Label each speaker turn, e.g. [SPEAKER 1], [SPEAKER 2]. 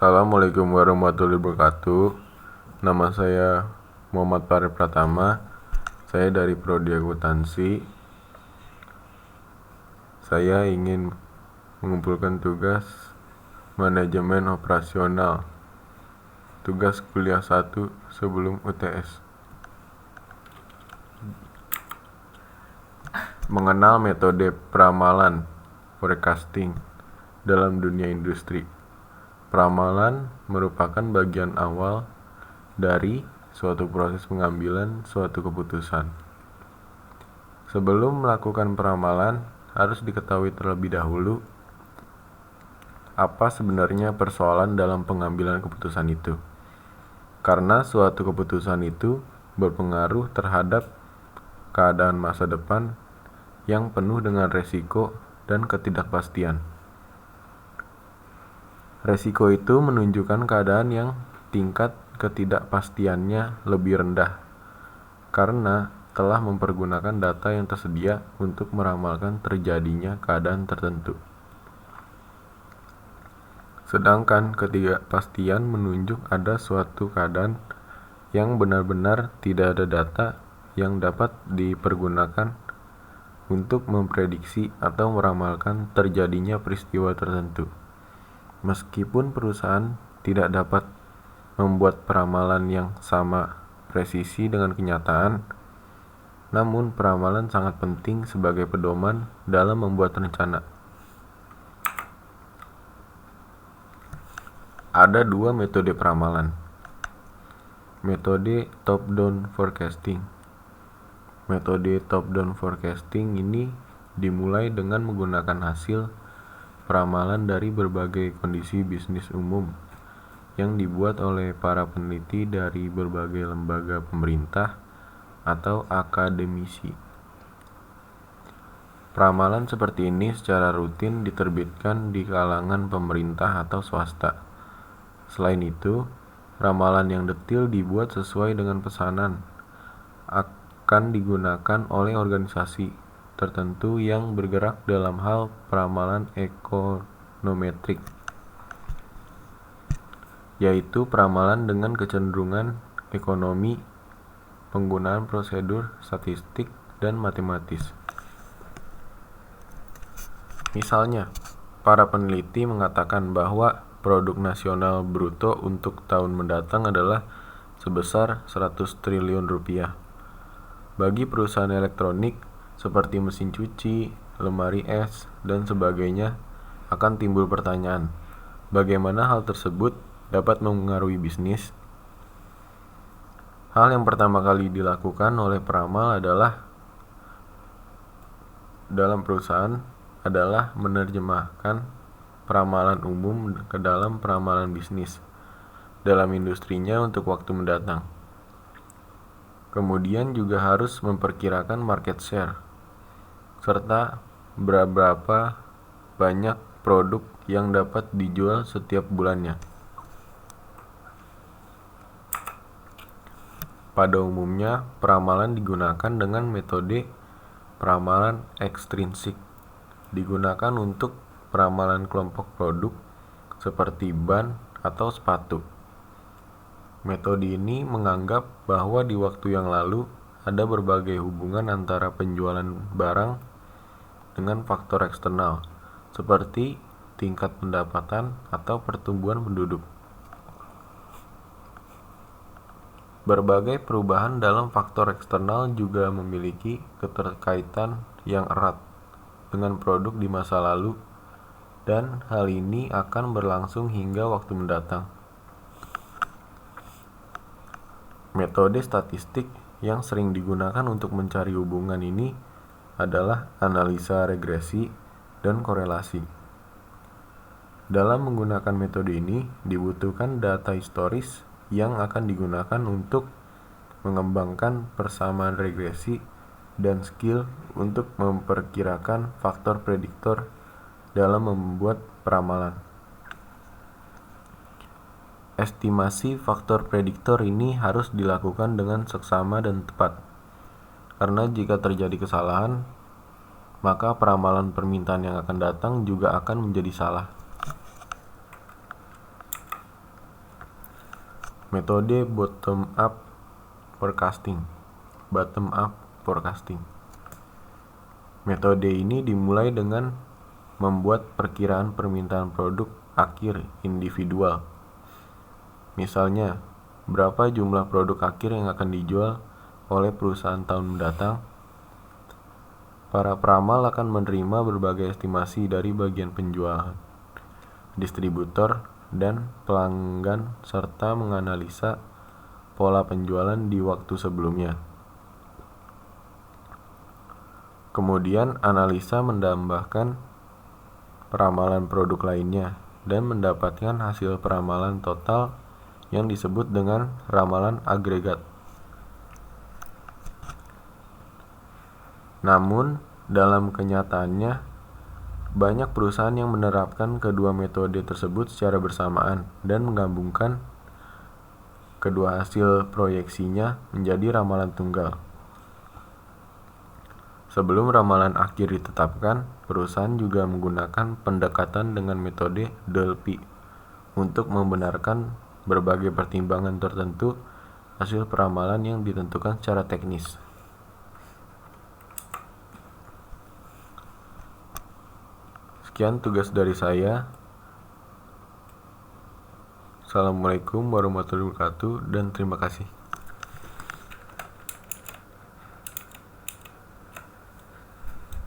[SPEAKER 1] Assalamualaikum warahmatullahi wabarakatuh. Nama saya Muhammad Farid Pratama. Saya dari Prodi Akuntansi. Saya ingin mengumpulkan tugas manajemen operasional, tugas kuliah 1 sebelum UTS. Mengenal metode peramalan forecasting dalam dunia industri. Peramalan merupakan bagian awal dari suatu proses pengambilan suatu keputusan. Sebelum melakukan peramalan, harus diketahui terlebih dahulu apa sebenarnya persoalan dalam pengambilan keputusan itu. Karena suatu keputusan itu berpengaruh terhadap keadaan masa depan yang penuh dengan resiko dan ketidakpastian. Resiko itu menunjukkan keadaan yang tingkat ketidakpastiannya lebih rendah karena telah mempergunakan data yang tersedia untuk meramalkan terjadinya keadaan tertentu. Sedangkan ketidakpastian menunjuk ada suatu keadaan yang benar-benar tidak ada data yang dapat dipergunakan untuk memprediksi atau meramalkan terjadinya peristiwa tertentu. Meskipun perusahaan tidak dapat membuat peramalan yang sama presisi dengan kenyataan, namun peramalan sangat penting sebagai pedoman dalam membuat rencana. Ada dua metode peramalan. Metode top-down forecasting. Metode top-down forecasting ini dimulai dengan menggunakan hasil peramalan dari berbagai kondisi bisnis umum yang dibuat oleh para peneliti dari berbagai lembaga pemerintah atau akademisi. Peramalan seperti ini secara rutin diterbitkan di kalangan pemerintah atau swasta. Selain itu, ramalan yang detil dibuat sesuai dengan pesanan akan digunakan oleh organisasi tertentu yang bergerak dalam hal peramalan ekonometrik, yaitu peramalan dengan kecenderungan ekonomi, penggunaan prosedur statistik dan matematis. Misalnya, para peneliti mengatakan bahwa produk nasional bruto untuk tahun mendatang adalah sebesar 100 triliun rupiah. Bagi perusahaan elektronik seperti mesin cuci, lemari es, dan sebagainya, akan timbul pertanyaan, bagaimana hal tersebut dapat mempengaruhi bisnis? Hal yang pertama kali dilakukan oleh peramal dalam perusahaan adalah menerjemahkan peramalan umum ke dalam peramalan bisnis dalam industrinya untuk waktu mendatang. Kemudian juga harus memperkirakan market share serta berapa banyak produk yang dapat dijual setiap bulannya. Pada umumnya, peramalan digunakan dengan metode peramalan ekstrinsik. Digunakan untuk peramalan kelompok produk seperti ban atau sepatu. Metode ini menganggap bahwa di waktu yang lalu ada berbagai hubungan antara penjualan barang dengan faktor eksternal, seperti tingkat pendapatan atau pertumbuhan penduduk. Berbagai perubahan dalam faktor eksternal juga memiliki keterkaitan yang erat dengan produk di masa lalu, dan hal ini akan berlangsung hingga waktu mendatang. Metode statistik yang sering digunakan untuk mencari hubungan ini adalah analisa regresi dan korelasi. Dalam menggunakan metode ini, dibutuhkan data historis yang akan digunakan untuk mengembangkan persamaan regresi dan skill untuk memperkirakan faktor prediktor dalam membuat peramalan. Estimasi faktor prediktor ini harus dilakukan dengan seksama dan tepat, karena jika terjadi kesalahan, maka peramalan permintaan yang akan datang juga akan menjadi salah. Metode bottom up forecasting. Metode ini dimulai dengan membuat perkiraan permintaan produk akhir individual. Misalnya, berapa jumlah produk akhir yang akan dijual oleh perusahaan tahun mendatang. Para peramal akan menerima berbagai estimasi dari bagian penjualan, distributor, dan pelanggan serta menganalisa pola penjualan di waktu sebelumnya. Kemudian analisa menambahkan peramalan produk lainnya dan mendapatkan hasil peramalan total yang disebut dengan ramalan agregat. Namun, dalam kenyataannya, banyak perusahaan yang menerapkan kedua metode tersebut secara bersamaan dan menggabungkan kedua hasil proyeksinya menjadi ramalan tunggal. Sebelum ramalan akhir ditetapkan, perusahaan juga menggunakan pendekatan dengan metode Delphi untuk membenarkan berbagai pertimbangan tertentu hasil peramalan yang ditentukan secara teknis. Sekian tugas dari saya. Assalamualaikum warahmatullahi wabarakatuh dan terima kasih.